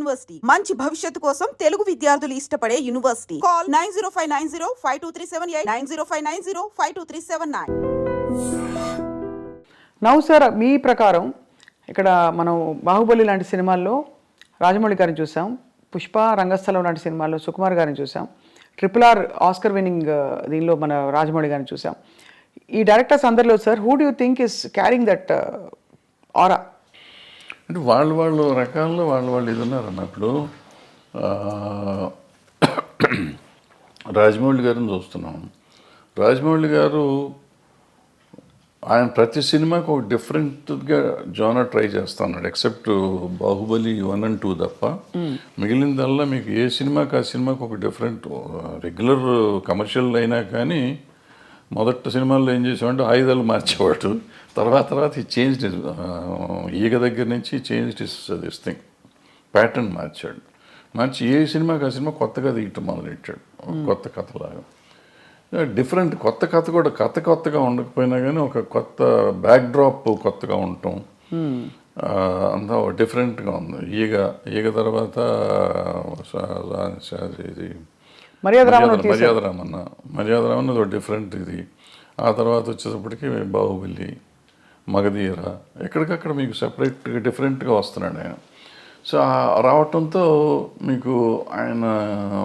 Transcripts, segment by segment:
University మంచి భవిష్యత్తు కోసం తెలుగు విద్యార్థులు ఇష్టపడే యూనివర్సిటీ. కాల్ 9059052378 9059052379. నౌ సార్, మీ ప్రకారం ఇక్కడ మనం బాహుబలి లాంటి సినిమాల్లో రాజమౌళి గారిని చూసాం, పుష్ప, రంగస్థలం లాంటి సినిమాల్లో సుకుమార్ గారిని చూసాం, RRR ఆస్కర్ విన్నింగ్ దీనిలో మన రాజమౌళి గారిని చూసాం. ఈ డైరెక్టర్స్ అందరిలో sir, who do you think is carrying that ఆరా? అంటే వాళ్ళు రకాల్లో వాళ్ళు ఇది ఉన్నారన్న. ఇప్పుడు రాజమౌళి గారిని చూస్తున్నాం. రాజమౌళి గారు ఆయన ప్రతి సినిమాకి ఒక డిఫరెంట్గా జోనర్ ట్రై చేస్తా ఉన్నాడు. ఎక్సెప్ట్ బాహుబలి 1 and 2 తప్ప మిగిలిందల్లా మీకు ఏ సినిమాకి ఆ సినిమాకి ఒక డిఫరెంట్. రెగ్యులర్ కమర్షియల్ అయినా కానీ మొదటి సినిమాల్లో ఏం చేసామంటే ఆయుధాలు మార్చేవాడు. తర్వాత ఈ చేంజ్ ఈగ దగ్గర నుంచి చేంజ్ దిస్ థింగ్ ప్యాటర్న్ మార్చి ఏ సినిమాకి ఆ సినిమా కొత్తగా తీయటం మొదలెట్టాడు. కొత్త కథలాగా డిఫరెంట్. కొత్త కథ కూడా కొత్తగా ఉండకపోయినా కానీ ఒక కొత్త బ్యాక్డ్రాప్ కొత్తగా ఉండటం అంతా డిఫరెంట్గా ఉంది. ఈగ తర్వాత ఇది మర్యాదరామన్న ఒక డిఫరెంట్ ఇది. ఆ తర్వాత వచ్చేటప్పటికి బాహుబలి, మగధీర, ఎక్కడికక్కడ మీకు సెపరేట్గా డిఫరెంట్గా వస్తున్నాడు ఆయన. సో రావటంతో మీకు ఆయన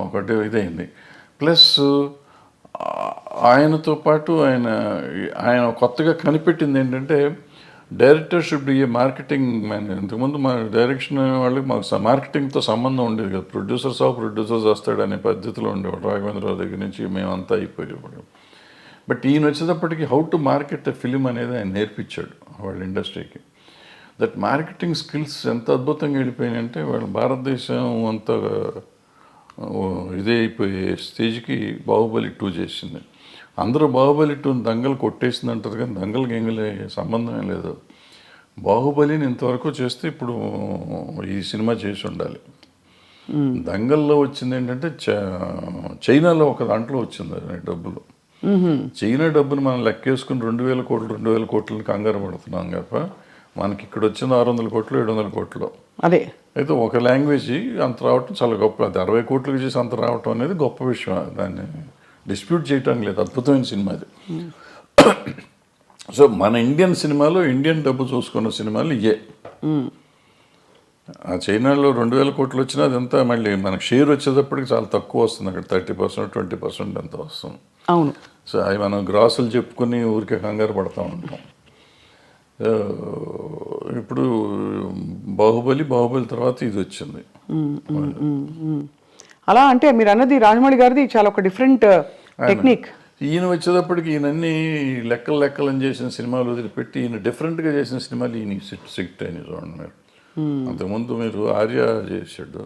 ఒకటి ఇదైంది. ప్లస్ ఆయనతో పాటు ఆయన కొత్తగా కనిపెట్టింది ఏంటంటే director should be A marketing man. ఇంతకుముందు మా డైరెక్షన్ వాళ్ళకి మాకు మార్కెటింగ్తో సంబంధం ఉండేది కదా. ప్రొడ్యూసర్స్ వస్తాడనే పద్ధతిలో ఉండేవాడు. రాఘవేంద్రరావు దగ్గర నుంచి మేమంతా అయిపోయేవాడు. బట్ ఈయన వచ్చేటప్పటికి how to market a film అనేది ఆయన నేర్పించాడు వాళ్ళ ఇండస్ట్రీకి. దట్ మార్కెటింగ్ స్కిల్స్ ఎంత అద్భుతంగా వెళ్ళిపోయినాయంటే వాళ్ళ భారతదేశం అంత ఇదే అయిపోయే స్టేజ్కి బాహుబలి 2 చేసింది. అందరూ బాహుబలి 2 దంగలు కొట్టేసింది అంటారు, కానీ దంగలకి సంబంధమే లేదు. బాహుబలిని ఇంతవరకు చేస్తే ఇప్పుడు ఈ సినిమా చేసి ఉండాలి. దంగల్లో వచ్చింది ఏంటంటే చైనాలో ఒక దాంట్లో వచ్చింది డబ్బులు. చైనా డబ్బును మనం లెక్కేసుకుని 2,000 కోట్లని కంగారు పడుతున్నాం తప్ప మనకి ఇక్కడ వచ్చింది 600 కోట్లు 700 కోట్లు. అదే అయితే ఒక లాంగ్వేజ్ అంత రావటం చాలా గొప్ప. అది 60 కోట్లకి చేసి అంత రావటం అనేది గొప్ప విషయం. దాన్ని డిస్ప్యూట్ చేయటం లేదు. అద్భుతమైన సినిమా అది. సో మన ఇండియన్ సినిమాలో ఇండియన్ డబ్బు చూసుకున్న సినిమాలు ఇయే. ఆ చైనాలో 2,000 కోట్లు వచ్చినా అదంతా మళ్ళీ మనకు షేర్ వచ్చేటప్పటికి చాలా తక్కువ వస్తుంది. అక్కడ 30% 20% ఎంత వస్తుంది. అవును. సో అవి మనం గ్రాసులు చెప్పుకొని ఊరికే కంగారు పడుతూ ఉంటాం. ఇప్పుడు బాహుబలి తర్వాత ఇది వచ్చింది. అలా అంటే మీరు అన్నది రాజమౌళి గారిది చాలా ఒక డిఫరెంట్ టెక్నిక్. ఈయన వచ్చేటప్పటికి ఈయనన్నీ లెక్కలని చేసిన సినిమాలు వదిలిపెట్టి ఈయన డిఫరెంట్గా చేసిన సినిమాలు ఈయన సిట్ అని చూడండి మీరు. అంతకుముందు మీరు ఆర్య చేశాడు.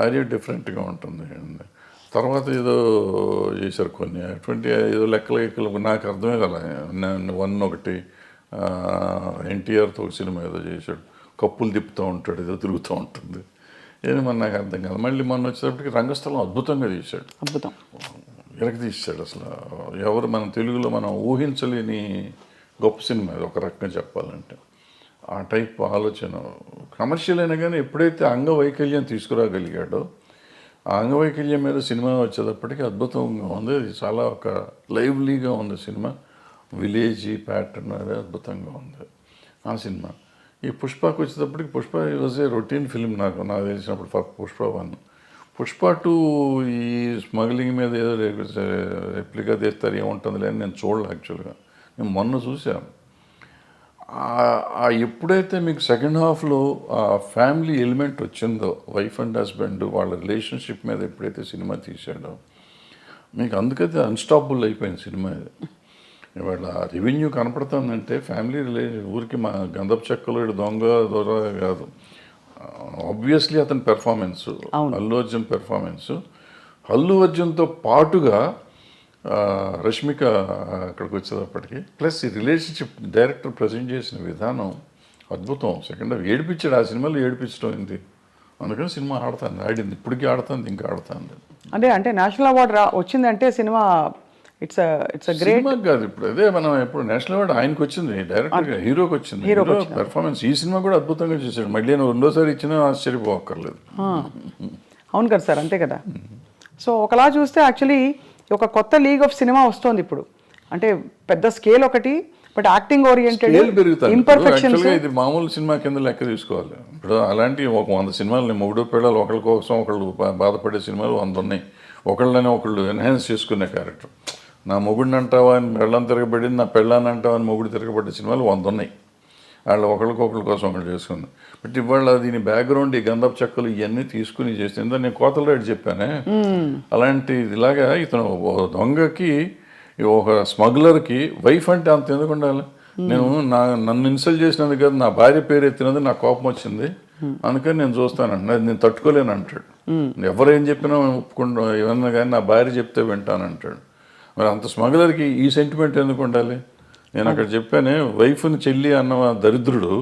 ఆర్య డిఫరెంట్గా ఉంటుంది. తర్వాత ఏదో చేశారు కొన్ని అటువంటి ఏదో లెక్కలు నాకు అర్థమే కదా. 1 ఒకటి ఎన్టీఆర్తో ఒక సినిమా ఏదో చేశాడు. కప్పులు తిప్పుతూ ఉంటాడు, ఏదో తిరుగుతూ ఉంటుంది. ఏది మన నాకు అర్థం కాదు. మళ్ళీ మొన్న వచ్చేటప్పటికి రంగస్థలం అద్భుతంగా తీశాడు. అద్భుతం తీశాడు. అసలు ఎవరు మన తెలుగులో మనం ఊహించలేని గొప్ప సినిమా అది ఒక రకంగా చెప్పాలంటే. ఆ టైప్ ఆలోచన కమర్షియల్ అయినా కానీ ఎప్పుడైతే అంగవైకల్యం తీసుకురాగలిగాడో ఆ అంగవైకల్యం మీద సినిమా వచ్చేటప్పటికి అద్భుతంగా ఉంది. అది చాలా ఒక లైవ్లీగా ఉంది సినిమా. విలేజీ ప్యాటర్న్ అది అద్భుతంగా ఉంది ఆ సినిమా. ఈ పుష్పకి వచ్చేటప్పటికి Pushpa was a routine film నాకు తెలిసినప్పుడు. పుష్ప 1, పుష్ప 2 ఈ స్మగ్లింగ్ మీద ఏదో రెప్లికా తీస్తారు ఏముంటుంది లేని నేను చూడలే. యాక్చువల్గా నేను మొన్న చూసాను. ఎప్పుడైతే మీకు సెకండ్ హాఫ్లో ఆ ఫ్యామిలీ ఎలిమెంట్ వచ్చిందో, వైఫ్ అండ్ హస్బెండ్ వాళ్ళ రిలేషన్షిప్ మీద ఎప్పుడైతే సినిమా తీసాడో మీకు అందుకైతే అన్స్టాపబుల్ అయిపోయింది సినిమా. ఇది ఇవాళ రెవెన్యూ కనపడుతుందంటే ఫ్యామిలీ ఊరికి మా గంధపు చెక్కలు దొంగ కాదు. ఆబ్వియస్లీ అతని పెర్ఫార్మెన్స్, అల్లు అర్జున్ పెర్ఫార్మెన్స్, అల్లు అర్జున్తో పాటుగా రష్మిక అక్కడికి వచ్చేటప్పటికి ప్లస్ ఈ రిలేషన్షిప్ డైరెక్టర్ ప్రజెంట్ చేసిన విధానం అద్భుతం. సెకండ్ హాఫ్ ఏడిపించాడు. ఆ సినిమాలో ఏడిపించడం అయింది. అందుకని సినిమా ఆడింది. ఇప్పటికీ ఆడుతుంది, ఇంకా ఆడుతుంది. అంటే నేషనల్ అవార్డు వచ్చిందంటే సినిమా ఇట్స్ అ గ్రేట్. సినిమాకి కాదు ఇప్పుడు అదే మనం ఇప్పుడు నేషనల్ అవార్డు ఆయనకు వచ్చింది, డైరెక్టర్ హీరోకి వచ్చింది. హీరో పెర్ఫార్మెన్స్ ఈ సినిమా కూడా అద్భుతంగా చేశాడు. మళ్ళీ నేను రెండోసారి ఇచ్చినా ఆశ్చర్యపోక్కర్లేదు. అవును కదా సార్, అంతే కదా. సో ఒకలా చూస్తే యాక్చువల్లీ ఒక కొత్త లీగ్ ఆఫ్ సినిమా వస్తుంది ఇప్పుడు. అంటే పెద్ద స్కేల్ ఒకటి, బట్ యాక్టింగ్ ఓరియంటెడ్, ఇంపర్ఫెక్షన్స్. ఇది మామూలు సినిమా కింద లెక్క తీసుకోవాలి. ఇప్పుడు అలాంటి ఒక 100 సినిమాలు, మొగుడు పిల్లలు ఒకళ్ళ కోసం ఒకళ్ళు బాధపడే సినిమాలు 100 ఉన్నాయి. ఒకళ్ళని ఒకళ్ళు ఎన్హాన్స్ చేసుకునే క్యారెక్టర్. నా మొగుడిని అంటావా అని పెళ్ళని తిరగబడింది, నా పెళ్ళాన్ని అంటావా అని మొగుడు తిరగబడ్డ సినిమాలు 100 ఉన్నాయి. వాళ్ళు ఒకళ్ళకొకళ్ళ కోసం ఒకళ్ళు చేసుకుంది. బట్ ఇవాళ దీని బ్యాక్గ్రౌండ్, ఈ గంధపు చెక్కలు ఇవన్నీ తీసుకుని చేస్తుంది. నేను కోతలరెడ్డి చెప్పానే, అలాంటి ఇలాగా ఇతను దొంగకి, ఒక స్మగ్లర్కి వైఫ్ అంటే అంత ఎందుకు ఉండాలి? నేను నన్ను ఇన్సల్ట్ చేసినందుకు కాదు, నా భార్య పేరు ఎత్తినందుకు నాకు కోపం వచ్చింది, అందుకని నేను చూస్తానండి, అది నేను తట్టుకోలేను అంటాడు. ఎవరేం చెప్పినా ఒప్పుకుంటా, ఏమన్నా కానీ నా భార్య చెప్తే వింటానంటాడు. మరి అంత స్మగ్లర్కి ఈ సెంటిమెంట్ ఎందుకు ఉండాలి? నేను అక్కడ చెప్పానే, వైఫ్ని చెల్లి అన్న దరిద్రుడు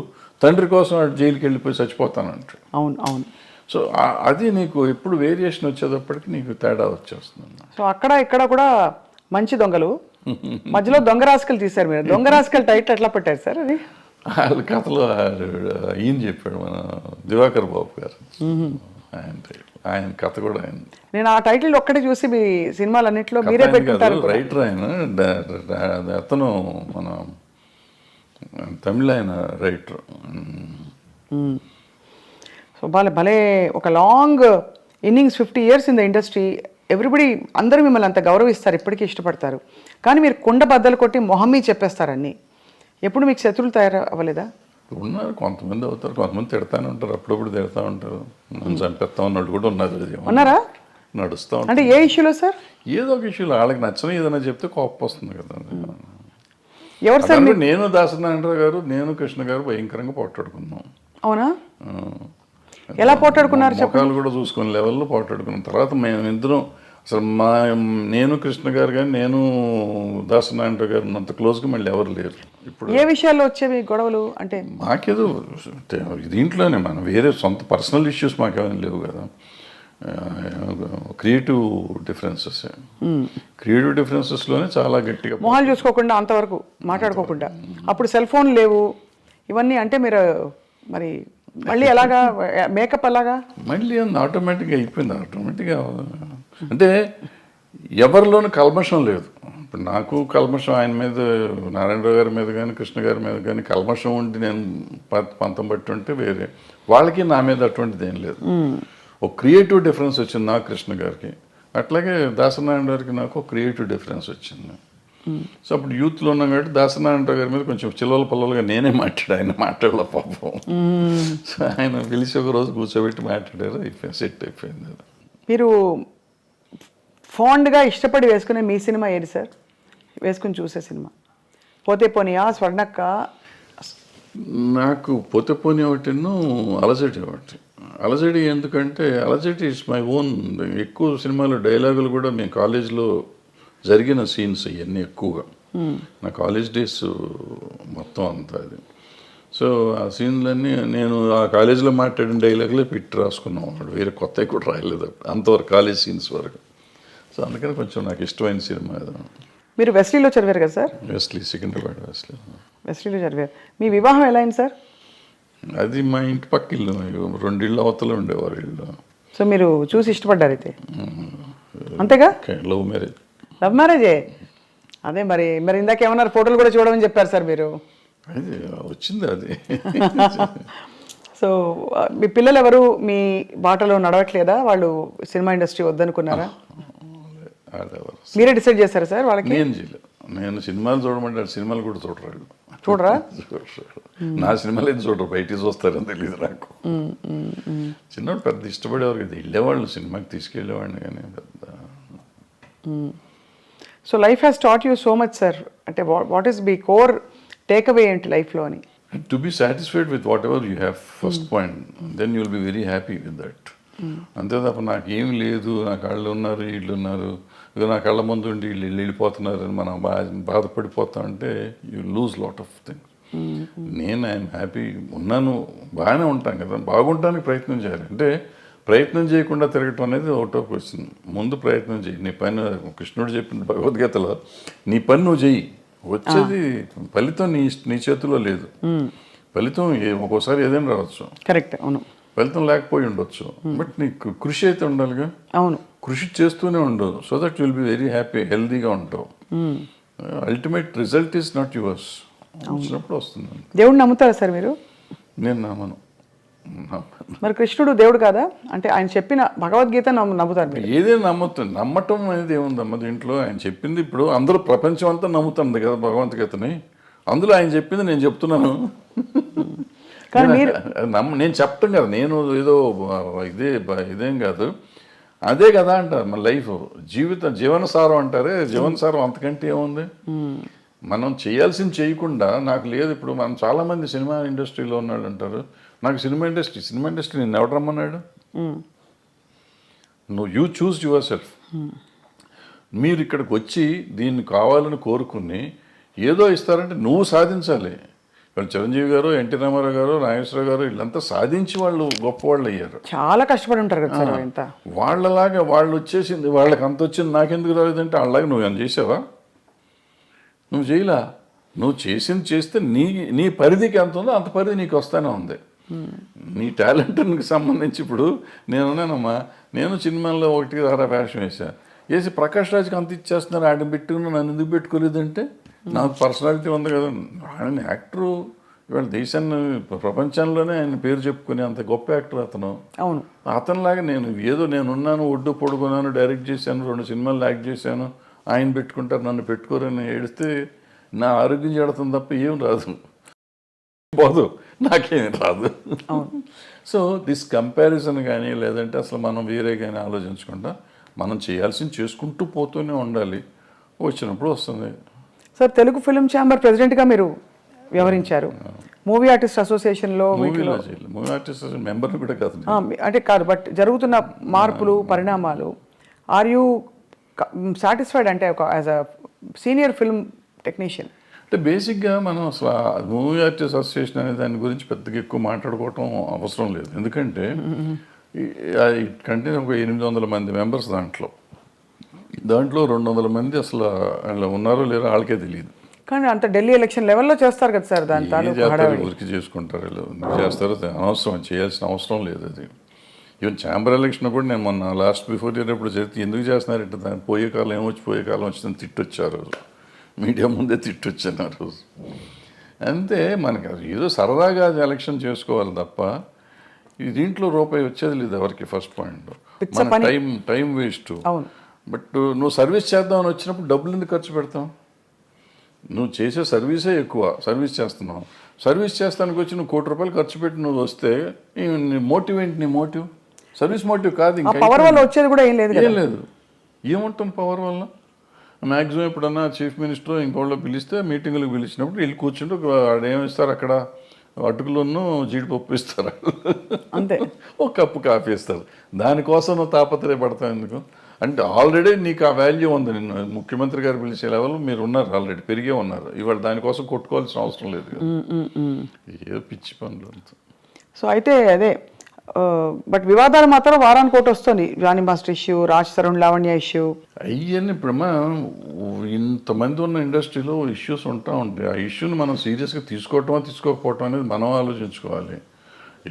తండ్రి కోసం జైలుకి వెళ్ళిపోయి చచ్చిపోతానంటాడు. అవును అవును. సో అది నీకు ఎప్పుడు వేరియేషన్ వచ్చేటప్పటికి నీకు తేడా వచ్చేస్తుంది. సో అక్కడ ఇక్కడ కూడా మంచి దొంగలు, మధ్యలో దొంగ రాసుకలు తీశారు మీరు. దొంగ రాసుకలు టైటిల్ ఎట్లా పెట్టారు సార్ అది? వాళ్ళ కథలో ఈయన చెప్పాడు, మన దివాకర్ బాబు గారు. ఆయన కథ కూడా ఆయన. నేను ఆ టైటిల్ ఒక్కటే చూసి మీ సినిమాలన్నింటిలో మీరే పెట్టుకుంటారు. రైటర్ ఆయన, అతను మన తమిళ ఆయన రైటర్. సో భలే ఒక long innings, 50 years in the industry. Everybody, అందరూ మిమ్మల్ని అంత గౌరవిస్తారు, ఇప్పటికీ ఇష్టపడతారు. కానీ మీరు కుండ బద్దలు కొట్టి మొహమ్మీ చెప్పేస్తారు అన్నీ. ఎప్పుడు మీకు శత్రువులు తయారు అవ్వలేదా? ఉన్నారు, కొంతమంది అవుతారు, కొంతమంది తిడతానే ఉంటారు, అప్పుడప్పుడు తిడతా ఉంటారు, నన్ను చంపేస్తా ఉన్నట్టు కూడా ఉన్నారు. ఉన్నారా? నడుస్తూ ఉంటారు. అంటే ఏ ఇష్యూలో సార్? ఏదో ఒక ఇష్యూలో వాళ్ళకి నచ్చని ఏదైనా చెప్తే కోపం వస్తుంది కదా. ఎవరు సార్? నేను దాసనారాయణరావు గారు, నేను కృష్ణ గారు భయంకరంగా పోట్లాడుకున్నాం. అవునా? ఎలా పోట్లాడుకున్నారు? ముఖాలు కూడా చూసుకునే లెవెల్లో పోట్లాడుకున్నాం. తర్వాత మేము ఇద్దరం అసలు నేను కృష్ణ గారు కానీ, నేను దాసనారాయణరావు గారు అంత క్లోజ్గా మళ్ళీ ఎవరు లేరు. ఇప్పుడు ఏ విషయాల్లో వచ్చేవి గొడవలు? అంటే మాకేదో దీంట్లోనే మనం వేరే సొంత పర్సనల్ ఇష్యూస్ మాకేమైనా లేవు కదా. క్రియేటివ్ డిఫరెన్సెస్లోనే చాలా గట్టిగా మొహాలు చూసుకోకుండా, అంతవరకు మాట్లాడుకోకుండా. అప్పుడు సెల్ ఫోన్ లేవు ఇవన్నీ. అంటే మీరు మరి మళ్ళీ ఎలాగా మేకప్ అలాగా మళ్ళీ ఆటోమేటిక్గా అయిపోయింది. ఆటోమేటిక్గా అంటే ఎవరిలోనూ కల్మషం లేదు. ఇప్పుడు నాకు కల్మషం ఆయన మీద, నారాయణరావు గారి మీద కానీ, కృష్ణ గారి మీద కానీ కల్మషం ఉండి నేను పంతం బట్టి ఉంటే వేరే, వాళ్ళకి నా మీద అటువంటిది ఏం లేదు. ఒక క్రియేటివ్ డిఫరెన్స్ వచ్చింది నాకు కృష్ణ గారికి, అట్లాగే దాసనారాయణ గారికి నాకు ఒక క్రియేటివ్ డిఫరెన్స్ వచ్చింది. సో అప్పుడు యూత్లో ఉన్నాం కాబట్టి దాసనారాయణరావు గారి మీద కొంచెం చిల్లల పల్లలుగా నేనే మాట్లాడు, ఆయన మాట్లాడలే పాపం. సో ఆయన పిలిచి ఒక రోజు కూర్చోబెట్టి మాట్లాడారు, సెట్ అయిపోయింది. మీరు ఫాండ్గా ఇష్టపడి వేసుకునే మీ సినిమా ఏది సార్? వేసుకుని చూసే సినిమా పోతే పోనీయా, స్వర్ణక్క? నాకు పోతే పోనీ ఒకటిను, అలజడి ఒకటి. అలజడి ఎందుకంటే అలజడి ఇట్స్ మై ఓన్. ఎక్కువ సినిమాలు డైలాగులు కూడా మేము కాలేజ్లో జరిగిన సీన్స్ ఇవన్నీ ఎక్కువగా, నా కాలేజ్ డేస్ మొత్తం అంతా అది. సో ఆ సీన్లన్నీ నేను ఆ కాలేజీలో మాట్లాడిన డైలాగులే పెట్టి రాసుకున్నాం. వాడు వేరే కొత్తవి కూడా రాయలేదు అంతవరకు, కాలేజ్ సీన్స్ వరకు. సో అందుకని కొంచెం నాకు ఇష్టమైన సినిమా అది. మీరు వెస్లీలో చదివారు కదా సార్? వెస్లీ, సికింద్రాబాద్ వెస్లీలో చదివారు. మీ వివాహం ఎలా అయింది సార్? అది మా ఇంటి పక్క ఇల్లు, 2 ఇళ్ళు అవతల ఉండేవారు ఇల్లు. సో మీరు చూసి ఇష్టపడ్డారు అయితే, అంతేగా? Love marriage. లవ్ మ్యారేజే. అదే మరి ఇందాక ఏమన్నారు, ఫోటోలు కూడా చూడమని చెప్పారు సార్ మీరు. అది వచ్చింది అది. సో మీ పిల్లలు ఎవరు మీ బాటలో నడవట్లేదా? వాళ్ళు సినిమా ఇండస్ట్రీ వద్దనుకున్నారా? మీరే డిసైడ్ చేస్తారా సార్ వాళ్ళకి? నేను చేయలేదు. నేను సినిమాలు చూడమంటే సినిమాలు కూడా చూడరు. చూడరా? నా సినిమాలు ఏం చూడరు, బయటికి చూస్తారని తెలియదు నాకు. చిన్నప్పుడు పెద్ద ఇష్టపడేవారు కదా, వెళ్ళేవాళ్ళు సినిమాకి తీసుకెళ్ళేవాడిని కానీ పెద్ద. So life has taught you so much sir. అంటే what is be core takeaway ఏంటి లైఫ్లో అని? To be satisfied with whatever you have, first point, then you will be very happy with that. అంతే తప్ప నాకేం లేదు, నా కళ్ళు ఉన్నారు, వీళ్ళు ఉన్నారు, ఇక నా కళ్ళ ముందు ఉండి వీళ్ళు వెళ్ళిపోతున్నారు అని మనం బాధపడిపోతాం అంటే you lose lot of things. నేను ఐఎమ్ హ్యాపీ ఉన్నాను, బాగానే ఉంటాను కదా, బాగుంటానికి ప్రయత్నం చేయాలి. అంటే ప్రయత్నం చేయకుండా తిరగటం అనేది ఒకటో క్వశ్చన్. ముందు ప్రయత్నం చేయి. నీ పని కృష్ణుడు చెప్పిన భగవద్గీతలో నీ పని నువ్వు చెయ్యి, వచ్చేది ఫలితం నీ చేతిలో లేదు. ఫలితం ఒక్కోసారి ఏదైనా రావచ్చు, కరెక్ట్, అవును. ఫలితం లేకపోయి ఉండొచ్చు, బట్ నీకు కృషి అయితే ఉండాలిగా. అవును, కృషి చేస్తూనే ఉండవు. So that will be very happy, హెల్దీగా ఉంటావు. Ultimate result is not yours. వచ్చినప్పుడు వస్తుంది. దేవుడిని నమ్ముతారా సార్ మీరు? నేను నమ్మను. మరి కృష్ణుడు దేవుడు కాదా? అంటే ఆయన చెప్పిన భగవద్గీత నమ్ముతారు మీరు? ఏదైనా నమ్ముతుంది. నమ్మటం అనేది ఏముందమ్మ దీంట్లో? ఆయన చెప్పింది ఇప్పుడు అందరూ ప్రపంచం అంతా నమ్ముతుంది కదా భగవద్గీతని. అందులో ఆయన చెప్పింది నేను చెప్తున్నాను. కానీ మీరు నేను చెప్పటం కదా, నేను ఏదో ఇదేం కాదు, అదే కదా అంటారు మన లైఫ్, జీవనసారం అంటారే. జీవనసారం అంతకంటే ఏముంది? మనం చేయాల్సింది చేయకుండా నాకు లేదు. ఇప్పుడు మనం చాలామంది సినిమా ఇండస్ట్రీలో ఉన్నాడు అంటారు, నాకు సినిమా ఇండస్ట్రీ నేను ఎవడు రమ్మన్నాడు? నువ్వు యూ చూస్ యువర్ సెల్ఫ్. మీరు ఇక్కడికి వచ్చి దీన్ని కావాలని కోరుకుని ఏదో ఇస్తారంటే నువ్వు సాధించాలి. వాళ్ళు చిరంజీవి గారు, ఎన్టీ రామారావు గారు, నాగేశ్వరరావు గారు వీళ్ళంతా సాధించి వాళ్ళు గొప్పవాళ్ళు అయ్యారు. చాలా కష్టపడి ఉంటారు కదా సార్. ఇంత వాళ్ళలాగా వాళ్ళు వచ్చేసింది, వాళ్ళకి అంత వచ్చింది నాకెందుకు రాలేదంటే వాళ్ళలాగా నువ్వు ఏమైనా చేసావా? నువ్వు చేయలా. నువ్వు చేసింది చేస్తే నీ పరిధికి ఎంత ఉందో అంత పరిధి నీకు వస్తూనే ఉంది. నీ టాలెంట్కి సంబంధించి ఇప్పుడు నేనున్నానమ్మా, నేను సినిమాల్లో 1 వేషం వేసి ప్రకాష్ రాజ్కి అంత ఇచ్చేస్తున్నారు, ఆడ పెట్టుకుని నన్ను ఎందుకు పెట్టుకోలేదంటే నాకు పర్సనాలిటీ ఉంది కదా. ఆయన యాక్టరు, ఇవాళ దేశాన్ని ప్రపంచంలోనే ఆయన పేరు చెప్పుకునే అంత గొప్ప యాక్టర్ అతను. అవును, అతనిలాగా నేనున్నాను, ఒడ్డు పొడుగున్నాను, డైరెక్ట్ చేశాను, 2 సినిమాలు యాక్ట్ చేశాను, ఆయన పెట్టుకుంటారు నన్ను పెట్టుకోరని ఏడిస్తే నా ఆరోగ్యం చెడుతుంది తప్ప ఏం రాదు, పోదు, నాకేం రాదు. సో దిస్ కంపారిజన్ కానీ లేదంటే అసలు మనం వేరే కానీ ఆలోచించకుండా మనం చేయాల్సింది చేసుకుంటూ పోతూనే ఉండాలి. వచ్చినప్పుడు వస్తుంది. సార్ తెలుగు ఫిల్మ్ ఛాంబర్ ప్రెసిడెంట్గా మీరు వ్యవహరించారు. మూవీ ఆర్టిస్ట్ అసోసియేషన్లో మూవీ ఆర్టిస్ట్ మెంబర్ కూడా కాదు, అంటే కాదు, బట్ జరుగుతున్న మార్పులు పరిణామాలు, ఆర్ యూ సాటిస్ఫైడ్ అంటే ఒక as a senior film technician? అంటే బేసిక్గా మనం అసలు మూవీ ఆర్టిస్ట్ అసోసియేషన్ అనే దాని గురించి పెద్దగా ఎక్కువ మాట్లాడుకోవటం అవసరం లేదు. ఎందుకంటే కంటే ఒక 800 మంది మెంబర్స్ దాంట్లో 200 మంది అసలు వాళ్ళు ఉన్నారో లేరో వాళ్ళకే తెలియదు. కానీ అంత ఢిల్లీ ఎలక్షన్ లెవెల్లో చేస్తారు కదా సార్. ఊరికి చేసుకుంటారు వీళ్ళు, చేస్తారు, అనవసరం, చేయాల్సిన అవసరం లేదు అది. ఈవెన్ ఛాంబర్ ఎలక్షన్ కూడా నేను మొన్న లాస్ట్ బిఫోర్ ఇయర్ ఎప్పుడు చేస్తే ఎందుకు చేస్తున్నారంటే దాన్ని పోయే కాలం వచ్చిందని తిట్టొచ్చారు, మీడియా ముందే తిట్టొచ్చాను ఆ రోజు. అంతే, మనకి ఏదో సరదాగా ఎలక్షన్ చేసుకోవాలి తప్ప దీంట్లో రూపాయి వచ్చేది లేదు ఎవరికి. ఫస్ట్ పాయింట్ మన టైం వేస్ట్. బట్ నువ్వు సర్వీస్ చేద్దామని వచ్చినప్పుడు డబ్బులు ఎందుకు ఖర్చు పెడతావు? నువ్వు చేసే సర్వీసే ఎక్కువ, సర్వీస్ చేస్తున్నావు. సర్వీస్ చేస్తానికి వచ్చి నువ్వు ₹1,00,00,000 ఖర్చు పెట్టి నువ్వు వస్తే నీ మోటివ్ ఏంటి? నీ మోటివ్ సర్వీస్ మోటివ్ కాదు. ఇంకా పవర్ వల్ల వచ్చేది కూడా ఏం లేదు. ఏముంటాం పవర్ వల్ల? మ్యాక్సిమం ఎప్పుడన్నా చీఫ్ మినిస్టర్ ఇంకోళ్ళు పిలిస్తే మీటింగులకు పిలిచినప్పుడు వీళ్ళు కూర్చుంటే ఏమిస్తారు అక్కడ, అటుకులను జీడిపప్పు ఇస్తారు, అంతే, ఒక కప్పు కాఫీ ఇస్తారు. దానికోసం నువ్వు తాపత్రయపడతావు ఎందుకు? అంటే ఆల్రెడీ నీకు ఆ వాల్యూ ఉంది. నిన్ను ముఖ్యమంత్రి గారు పిలిచే లెవెల్ మీరు ఉన్నారు, ఆల్రెడీ పెరిగే ఉన్నారు. ఇవాళ దానికోసం కొట్టుకోవాల్సిన అవసరం లేదు కదా. ఏ పిచ్చి పనులు అంత. సో అయితే అదే, బట్ వివాదాలు మాత్రం వారానికి ఒకటి వస్తుంది. Jani master issue, Raj Tarun Lavanya issue, అవన్నీ ఇప్పుడు ఇంతమంది ఉన్న ఇండస్ట్రీలో ఇష్యూస్ ఉంటా ఉంటాయి. ఆ ఇష్యూని మనం సీరియస్గా తీసుకోకపోవటం అనేది మనం ఆలోచించుకోవాలి.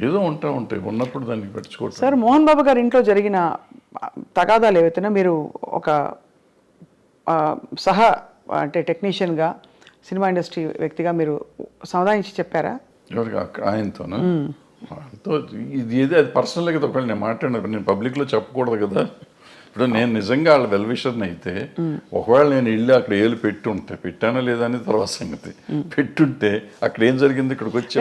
ఏదో ఉంటాయి, ఉన్నప్పుడు దానికి పెట్టుకోవటం. సార్ మోహన్ బాబు గారి ఇంట్లో జరిగిన తగాదాలు ఏవైతేనే మీరు ఒక అంటే టెక్నీషియన్గా, సినిమా ఇండస్ట్రీ వ్యక్తిగా మీరు సమాధానించి చెప్పారా? ఎవరికి? ఆయనతోనా? ఆయనతో ఇది ఏది అది పర్సనల్గా కదా, ఒకవేళ నేను మాట్లాడినప్పుడు నేను పబ్లిక్లో చెప్పకూడదు కదా. ఇప్పుడు నేను నిజంగా వాళ్ళ వెల్విషర్ని అయితే ఒకవేళ నేను వెళ్ళి అక్కడ ఏళ్ళు పెట్టుంటే, పెట్టానా లేదా అనేది తర్వాత సంగతి, పెట్టుంటే అక్కడ ఏం జరిగింది ఇక్కడికి వచ్చి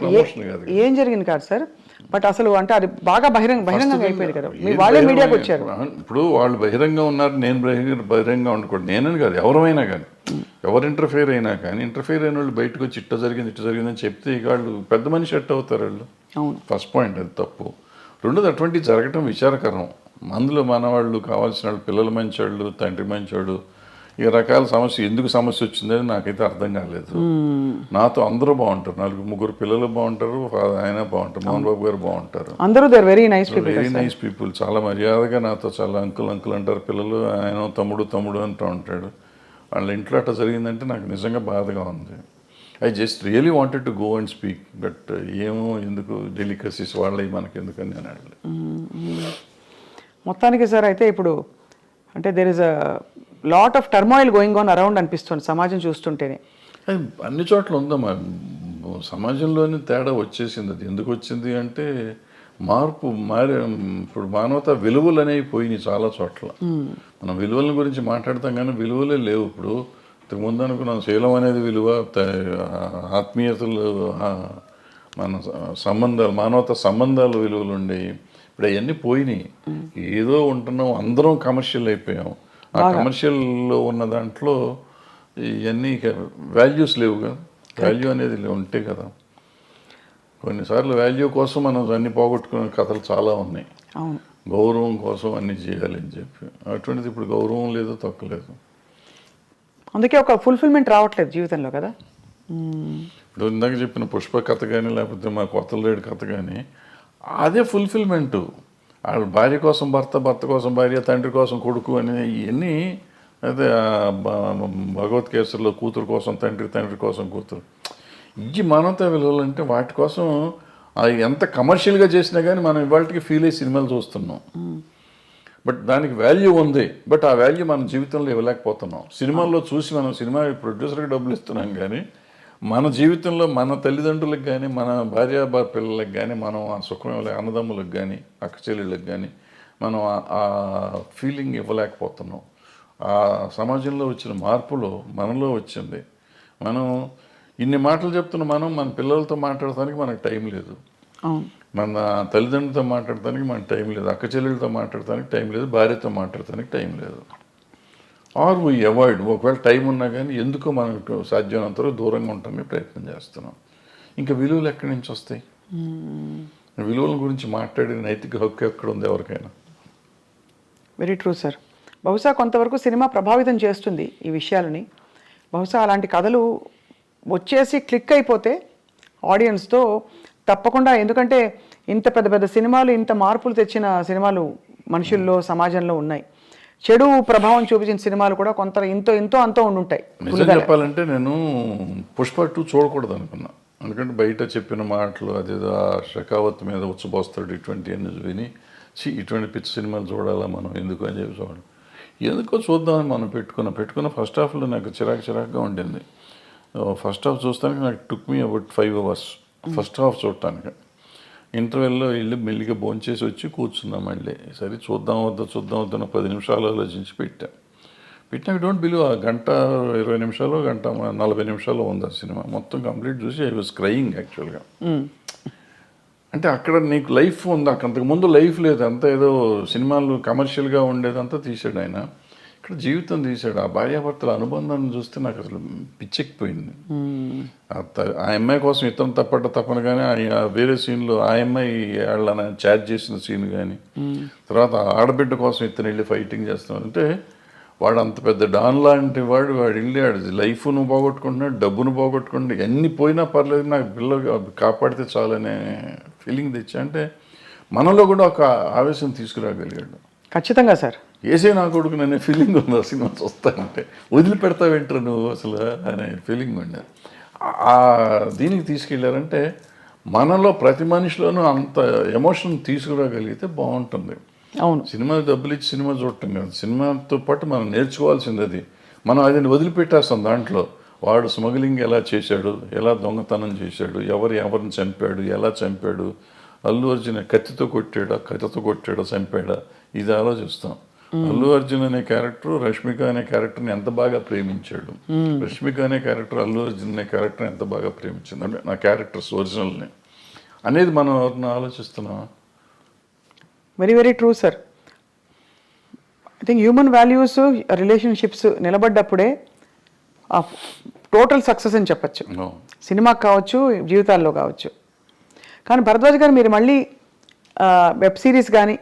ప్రమోషన్ కాదు, ఏం జరిగింది కాదు సార్, బట్ అసలు అంటే అది బాగా బహిరంగంగా అయిపోయింది కదా, వాళ్ళే మీడియాకి వచ్చారు. ఇప్పుడు వాళ్ళు బహిరంగంగా ఉన్నారు, నేను బహిరంగంగా ఉండకూడదు. నేనని కాదు, ఎవరైనా కానీ, ఎవరు ఇంటర్ఫేర్ అయినా కానీ, ఇంటర్ఫేర్ అయిన వాళ్ళు బయటకు వచ్చి ఇట్ట జరిగిందని చెప్తే ఇక వాళ్ళు పెద్ద మనిషి ఎట్ అవుతారు వాళ్ళు. ఫస్ట్ పాయింట్ అది తప్పు. రెండోది అటువంటి జరగటం విచారకరం. అందులో మన వాళ్ళు కావాల్సిన వాళ్ళు, పిల్లలు మంచివాళ్ళు, తండ్రి మంచివాడు, ఈ రకాల సమస్య ఎందుకు సమస్య వచ్చిందని నాకైతే అర్థం కాలేదు. నాతో అందరూ బాగుంటారు, 4-3 పిల్లలు బాగుంటారు, ఆయన బాగుంటారు, మోహన్ బాబు గారు బాగుంటారు, అందరూ they very nice very nice people. చాలా మర్యాదగా నాతో చాలా అంకుల్ అంకుల్ అంటారు పిల్లలు, ఆయన తమ్ముడు తమ్ముడు అంటూ ఉంటాడు. వాళ్ళ ఇంట్లో అట్లా జరిగిందంటే నాకు నిజంగా బాధగా ఉంది. I just really wanted to go and speak, but ఏమో ఎందుకు డెలికసీస్ వాళ్ళవి మనకి ఎందుకని నేను అడగలేదు. మొత్తానికి సార్ అయితే ఇప్పుడు అంటే there is a lot of turmoil going on around అనిపిస్తుంది సమాజం చూస్తుంటేనే. అది అన్ని చోట్ల ఉందమ్మా, సమాజంలోని తేడా వచ్చేసింది. అది ఎందుకు వచ్చింది అంటే మార్పు ఇప్పుడు మానవత విలువలు అనేవి పోయినాయి చాలా చోట్ల. మనం విలువల గురించి మాట్లాడతాం కానీ విలువలే లేవు. ఇప్పుడు ఇంతకుముందు అనుకున్నాం శీలం అనేది విలువ, ఆత్మీయతలు, మన సంబంధాలు, మానవత సంబంధాలు విలువలు ఉండేవి. ఇప్పుడు అవన్నీ పోయినాయి. ఏదో ఉంటున్నాం, అందరం కమర్షియల్ అయిపోయాం. ఆ కమర్షియల్లో ఉన్న దాంట్లో ఇవన్నీ వాల్యూస్ లేవు కదా. వాల్యూ అనేది ఉంటే కదా. కొన్నిసార్లు వాల్యూ కోసం మనం అన్ని పోగొట్టుకునే కథలు చాలా ఉన్నాయి. గౌరవం కోసం అన్ని చేయాలి అని చెప్పి, అటువంటిది ఇప్పుడు గౌరవం లేదు, తొక్కలేదు. అందుకే ఒక ఫుల్ఫిల్మెంట్ రావట్లేదు జీవితంలో కదా. ఇప్పుడు ఇందాక చెప్పిన పుష్ప కథ కానీ లేకపోతే మా కొత్త లేడు కథ కానీ అదే ఫుల్ఫిల్మెంటు. వాళ్ళ భార్య కోసం భర్త, భర్త కోసం భార్య, తండ్రి కోసం కొడుకు అని ఇవన్నీ అదే భగవద్గీతలో కూతురు కోసం తండ్రి, తండ్రి కోసం కూతురు. ఈ మానవతా విలువలు అంటే వాటి కోసం ఎంత కమర్షియల్గా చేసినా కానీ మనం ఇవాళకి ఫీల్ అయ్యే సినిమాలు చూస్తున్నాం. బట్ దానికి వాల్యూ ఉంది, బట్ ఆ వాల్యూ మన జీవితంలో ఇవ్వలేకపోతున్నాం. సినిమాల్లో చూసి మనం సినిమా ప్రొడ్యూసర్కి డబ్బులు ఇస్తున్నాం కానీ మన జీవితంలో మన తల్లిదండ్రులకు కానీ మన భార్య పిల్లలకు కానీ మనం ఆ సుఖం ఇవ్వలేక, అన్నదమ్ములకు కానీ అక్క చెల్లెళ్ళకి కానీ మనం ఆ ఫీలింగ్ ఇవ్వలేకపోతున్నాం. ఆ సమాజంలో వచ్చిన మార్పులో మనలో వచ్చింది. మనం ఇన్ని మాటలు చెప్తున్న మనం మన పిల్లలతో మాట్లాడటానికి మనకు టైం లేదు, మన తల్లిదండ్రులతో మాట్లాడటానికి మనకు టైం లేదు, అక్క చెల్లెలతో మాట్లాడటానికి టైం లేదు, భార్యతో మాట్లాడటానికి టైం లేదు. Are we avoid. ఒకవేళ టైం ఉన్నా కానీ ఎందుకో మనకు సాధ్యమైనంత వరకు దూరంగా ఉండటానికి ప్రయత్నం చేస్తున్నాం. ఇంకా విలువలు ఎక్కడి నుంచి వస్తాయి? విలువల గురించి మాట్లాడే నైతిక హక్కు ఎక్కడ ఉంది ఎవరికైనా? Very true sir. బహుశా కొంతవరకు సినిమా ప్రభావితం చేస్తుంది ఈ విషయాలని. బహుశా అలాంటి కథలు వచ్చేసి క్లిక్ అయిపోతే ఆడియన్స్తో తప్పకుండా, ఎందుకంటే ఇంత పెద్ద పెద్ద సినిమాలు, ఇంత మార్పులు తెచ్చిన సినిమాలు మనుషుల్లో సమాజంలో ఉన్నాయి. చెడు ప్రభావం చూపించిన సినిమాలు కూడా కొంత ఎంతో అంతో ఉండుంటాయి. నిజం చెప్పాలంటే నేను పుష్ప 2 చూడకూడదు అనుకున్నా. ఎందుకంటే బయట చెప్పిన మాటలు అదేదో ఆ షెకావత్ మీద ఉచ్చబోస్తాడు ఇటువంటి అన్ని విని ఇటువంటి పిచ్చి సినిమాలు చూడాలా మనం ఎందుకు అని చెప్పి చూడాలి. ఎందుకో చూద్దామని మనం పెట్టుకున్న ఫస్ట్ హాఫ్లో నాకు చిరాకుగా ఉండింది. ఫస్ట్ హాఫ్ చూస్తానికి నాకు took me about 5 hours first half చూడటానికి. ఇంటర్వెల్లో వెళ్ళి మెల్లిగా భోంచేసి వచ్చి కూర్చున్నాం. మళ్ళీ సరే చూద్దాం వద్దా 10 నిమిషాలు ఆలోచించి పెట్టినాక డోంట్ బిలీవ్ ఆ 1:20 నిమిషాలు 1:40 నిమిషాలు ఉంది ఆ సినిమా. మొత్తం కంప్లీట్ చూసి ఐ వాజ్ క్రయింగ్ యాక్చువల్గా. అంటే అక్కడ నీకు లైఫ్ ఉంది, అంతకుముందు లైఫ్ లేదు, అంతా ఏదో సినిమాలు కమర్షియల్గా ఉండేదంతా తీసాడు ఆయన. ఇక్కడ జీవితం తీశాడు. ఆ భార్యాభర్తల అనుబంధాన్ని చూస్తే నాకు అసలు పిచ్చెక్కిపోయింది. ఆ అమ్మాయి కోసం ఇతను తప్పన కానీ వేరే సీన్లో ఆ అమ్మాయి వాళ్ళని చాట్ చేసిన సీన్ కానీ, తర్వాత ఆడబిడ్డ కోసం ఇతను వెళ్ళి ఫైటింగ్ చేస్తున్నాడు. అంటే వాడు అంత పెద్ద డాన్ లాంటి వాడు వెళ్ళి లైఫ్ను పోగొట్టుకుంటున్నాడు, డబ్బును పోగొట్టుకుంటున్నాడు, ఎన్ని పోయినా పర్లేదు నాకు పిల్లలు కాపాడితే చాలనే ఫీలింగ్ తెచ్చా. అంటే మనలో కూడా ఒక ఆవేశం తీసుకురాగలిగాడు. ఖచ్చితంగా సార్. ఏసే నా కొడుకు అనే ఫీలింగ్ ఉంది ఆ సినిమా చూస్తానంటే. వదిలిపెడతావేంటారు నువ్వు అసలు అనే ఫీలింగ్ ఉండే. దీనికి తీసుకెళ్ళారంటే మనలో ప్రతి మనిషిలోనూ అంత ఎమోషన్ తీసుకురాగలిగితే బాగుంటుంది. అవును, సినిమా డబ్బులు ఇచ్చి సినిమా చూడటం కాదు, సినిమాతో పాటు మనం నేర్చుకోవాల్సింది అది. మనం అది వదిలిపెట్టేస్తాం. దాంట్లో వాడు స్మగ్లింగ్ ఎలా చేశాడు, ఎలా దొంగతనం చేశాడు, ఎవరిని చంపాడు, ఎలా చంపాడు, అల్లు అర్జున్ కత్తితో కొట్టాడా చంపాడా, ఇది ఆలోచిస్తాం. అల్లు అర్జున్ అనే క్యారెక్టర్ రష్మిక అనే క్యారెక్టర్ని ఎంత బాగా ప్రేమించాడు, రష్మిక అనే క్యారెక్టర్ అల్లు అర్జున్ అనే క్యారెక్టర్ని ఎంత బాగా ప్రేమించింది, అంటే నా క్యారెక్టర్స్ ఒరిజినల్ని అనేది మనం ఎవరిని ఆలోచిస్తున్నాం. Very very true sir. I think human values, relationships నిలబడ్డప్పుడే టోటల్ సక్సెస్ అని చెప్పచ్చు. సినిమాకి కావచ్చు, జీవితాల్లో కావచ్చు. కానీ భరద్వాజ్ గారు మీరు మళ్ళీ వెబ్ సిరీస్ కానీ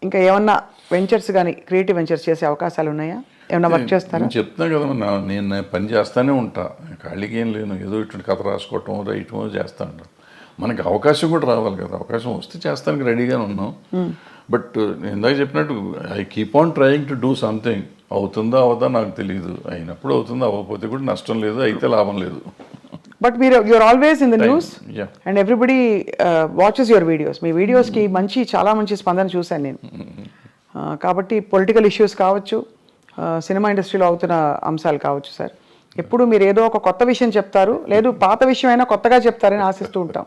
ఇంకా ఏమన్నా వెంచర్స్ కానీ క్రియేటివ్ వెంచర్స్ చేసే అవకాశాలు ఉన్నాయా? ఏమన్నా వర్క్ చేస్తారా? నేను చెప్తున్నా కదా నేను పని చేస్తానే ఉంటా, ఖాళీగా ఏం లేను. ఏదో ఇటు కథ రాసుకోవటం రైటమో చేస్తా ఉంటాను. మనకి అవకాశం కూడా రావాలి కదా, అవకాశం వస్తే చేస్తానికి రెడీగానే ఉన్నాం. బట్ నేను ఇందాక చెప్పినట్టు I keep on trying to do something. అవుతుందా అవదా నాకు తెలియదు, అయినప్పుడు అవుతుందా, అవ్వకపోతే కూడా నష్టం లేదు, అయితే లాభం లేదు. బట్ మీరు you are always in the news Yeah. And everybody watches your videos. మీ వీడియోస్కి చాలా మంచి స్పందన చూశాను నేను. కాబట్టి పొలిటికల్ ఇష్యూస్ కావచ్చు, సినిమా ఇండస్ట్రీలో అవుతున్న అంశాలు కావచ్చు సార్, ఎప్పుడు మీరు ఏదో ఒక కొత్త విషయం చెప్తారు, లేదు పాత విషయం అయినా కొత్తగా చెప్తారని ఆశిస్తూ ఉంటాం,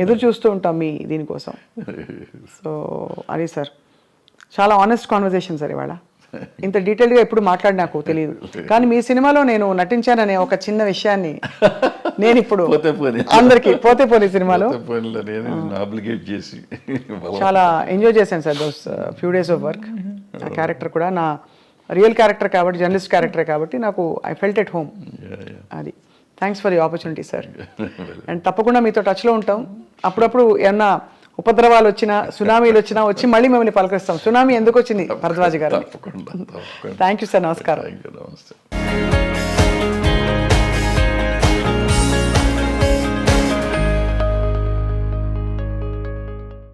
ఎదురు చూస్తూ ఉంటాం మీ దీనికోసం. సో అది సార్, చాలా ఆనెస్ట్ కాన్వర్జేషన్ సార్ ఇవాళ. ఇంత డీటెయిల్గా ఎప్పుడు మాట్లాడి నాకు తెలియదు, కానీ మీ సినిమాలో నేను నటించాననే ఒక చిన్న విషయాన్ని నేను ఇప్పుడు అందరికీ పోతే పోనీ సినిమాలో అప్లికేట్ చేసి చాలా ఎంజాయ్ చేశాను sir those few days of work. ఆ క్యారెక్టర్ కూడా నా రియల్ క్యారెక్టర్ కాబట్టి, జర్నలిస్ట్ క్యారెక్టరే కాబట్టి నాకు ఐ ఫెల్ట్ ఎట్ హోమ్. అది thanks for the opportunity sir. And తప్పకుండా మీతో టచ్లో ఉంటాం. అప్పుడప్పుడు ఏమన్నా ఉపద్రవాలు వచ్చినా, సునామీలు వచ్చినా వచ్చి మళ్ళీ మిమ్మల్ని పలకరిస్తాం. సునామీ ఎందుకు వచ్చింది భరద్వాజ్ గారు? తప్పకుండా. థ్యాంక్ యూ సార్, నమస్కారం. నమస్తే.